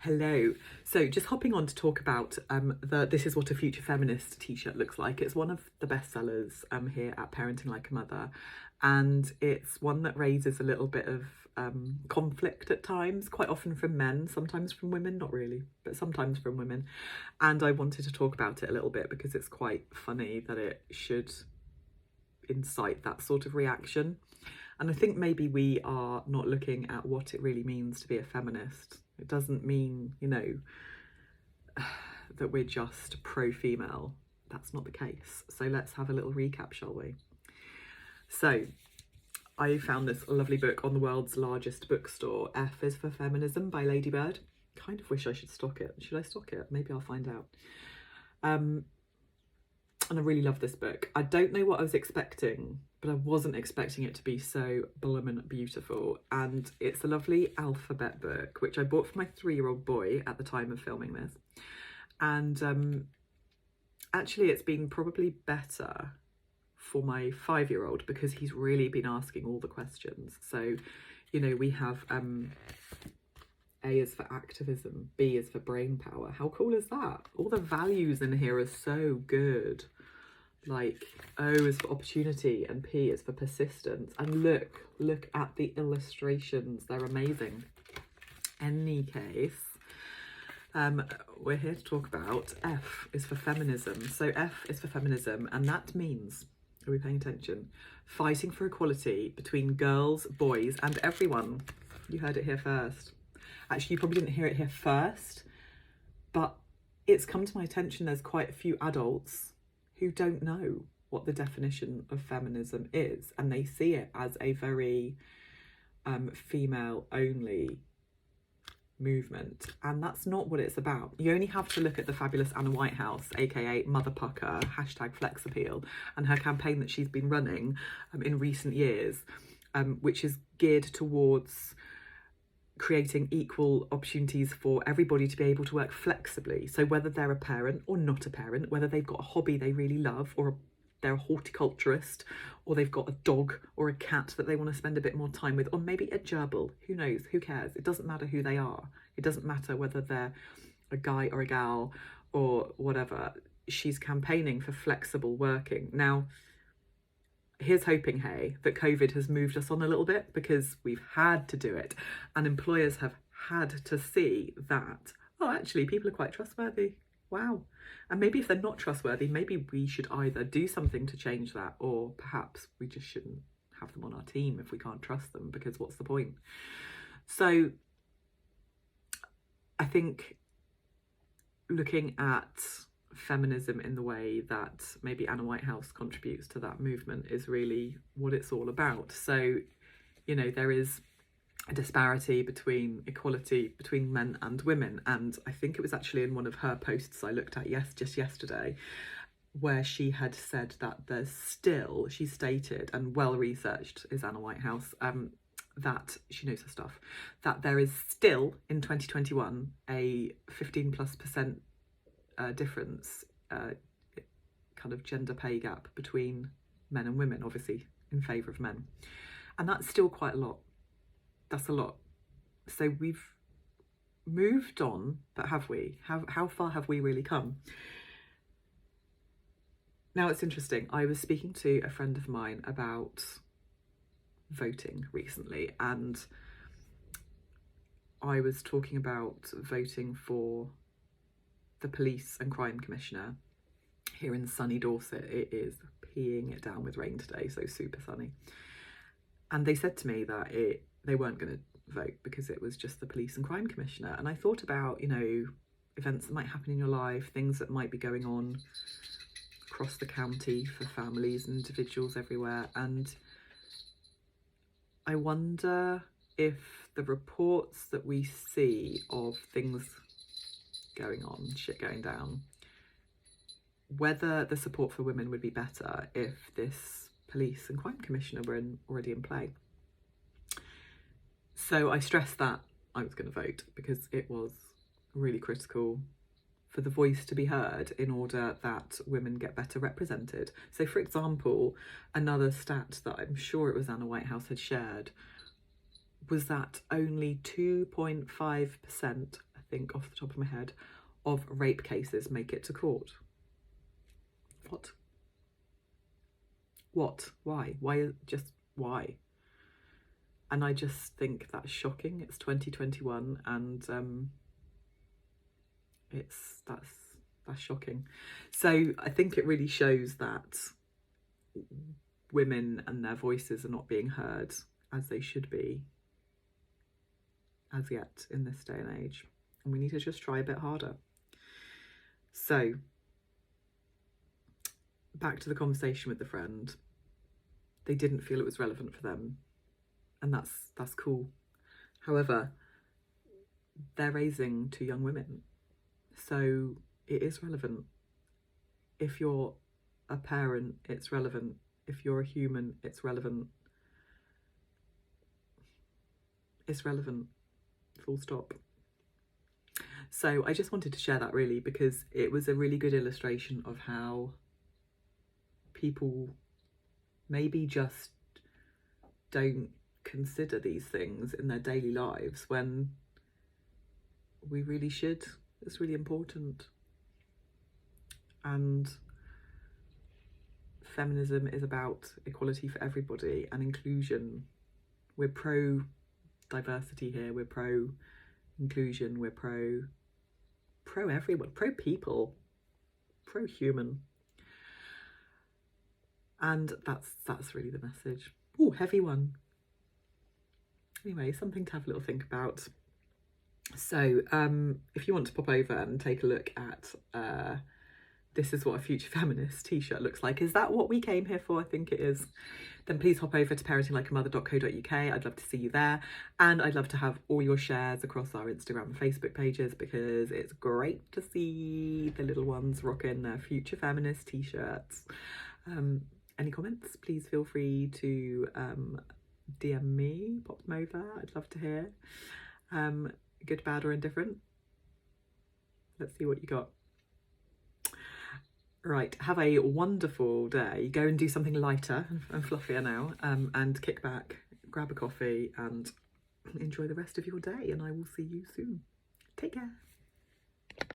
Hello. So just hopping on to talk about the This Is What a Future Feminist t-shirt looks like. It's one of the best sellers here at Parenting Like a Mother, and it's one that raises a little bit of conflict at times, quite often from men, sometimes from women, not really, but sometimes from women. And I wanted to talk about it a little bit because it's quite funny that it should incite that sort of reaction. And I think maybe we are not looking at what it really means to be a feminist. It doesn't mean, that we're just pro-female. That's not the case. So let's have a little recap, shall we? So I found this lovely book on the world's largest bookstore, F is for Feminism by Ladybird. Kind of wish I should stock it. Should I stock it? Maybe I'll find out. And I really love this book. I don't know what I was expecting, but I wasn't expecting it to be so bloomin' beautiful. And it's a lovely alphabet book, which I bought for my 3-year-old boy at the time of filming this. And actually it's been probably better for my 5-year-old because he's really been asking all the questions. So, we have A is for activism, B is for brain power. How cool is that? All the values in here are so good. Like O is for opportunity and P is for persistence. And look at the illustrations. They're amazing. Any case, we're here to talk about F is for feminism. So F is for feminism, and that means, are we paying attention? Fighting for equality between girls, boys, and everyone. You heard it here first. Actually, you probably didn't hear it here first, but it's come to my attention there's quite a few adults who don't know what the definition of feminism is, and they see it as a very female-only movement, and that's not what it's about. You only have to look at the fabulous Anna Whitehouse, aka Mother Pucker, #FlexAppeal, and her campaign that she's been running in recent years, which is geared towards creating equal opportunities for everybody to be able to work flexibly. So whether they're a parent or not a parent, whether they've got a hobby they really love, or they're a horticulturist, or they've got a dog or a cat that they want to spend a bit more time with, or maybe a gerbil, who knows, who cares? It doesn't matter who they are. It doesn't matter whether they're a guy or a gal or whatever. She's campaigning for flexible working. Now, here's hoping, hey, that COVID has moved us on a little bit, because we've had to do it, and employers have had to see that, oh, actually people are quite trustworthy. Wow. And maybe if they're not trustworthy, maybe we should either do something to change that, or perhaps we just shouldn't have them on our team if we can't trust them, because what's the point? So I think looking at feminism in the way that maybe Anna Whitehouse contributes to that movement is really what it's all about. So, there is a disparity between equality between men and women, and I think it was actually in one of her posts I looked at just yesterday, where she had said that there's still, she stated, and well researched is Anna Whitehouse, that she knows her stuff, that there is still in 2021 a 15+% difference, kind of gender pay gap between men and women, obviously in favour of men, and that's still quite a lot. That's a lot. So we've moved on, but have we? How far have we really come? Now, it's interesting. I was speaking to a friend of mine about voting recently, and I was talking about voting for the Police and Crime Commissioner here in sunny Dorset. It is peeing it down with rain today, so super sunny. And they said to me that they weren't going to vote because it was just the Police and Crime Commissioner. And I thought about, events that might happen in your life, things that might be going on across the county for families and individuals everywhere. And I wonder if the reports that we see of things going on, shit going down, whether the support for women would be better if this Police and Crime Commissioner were already in play. So I stressed that I was going to vote because it was really critical for the voice to be heard in order that women get better represented. So, for example, another stat that I'm sure it was Anna Whitehouse had shared was that only 2.5%, I think off the top of my head, of rape cases make it to court. What? Why? Why? And I just think that's shocking. It's 2021 and that's shocking. So I think it really shows that women and their voices are not being heard as they should be as yet in this day and age. And we need to just try a bit harder. So back to the conversation with the friend. They didn't feel it was relevant for them. And that's cool. However, they're raising 2 young women. So it is relevant. If you're a parent, it's relevant. If you're a human, it's relevant. It's relevant. Full stop. So I just wanted to share that really because it was a really good illustration of how people maybe just don't consider these things in their daily lives when we really should. It's really important. And feminism is about equality for everybody and inclusion. We're pro diversity here, we're pro inclusion, we're pro everyone, pro people, pro human. And that's really the message. Oh, heavy one. Anyway, something to have a little think about. So if you want to pop over and take a look at This Is What a Future Feminist t-shirt looks like, is that what we came here for? I think it is. Then please hop over to parentinglikeamother.co.uk. I'd love to see you there. And I'd love to have all your shares across our Instagram and Facebook pages because it's great to see the little ones rocking their Future Feminist t-shirts. Any comments? Please feel free to DM me, pop them over. I'd love to hear. Good, bad or indifferent. Let's see what you got. Right, have a wonderful day. Go and do something lighter and fluffier now, and kick back, grab a coffee and enjoy the rest of your day, and I will see you soon. Take care.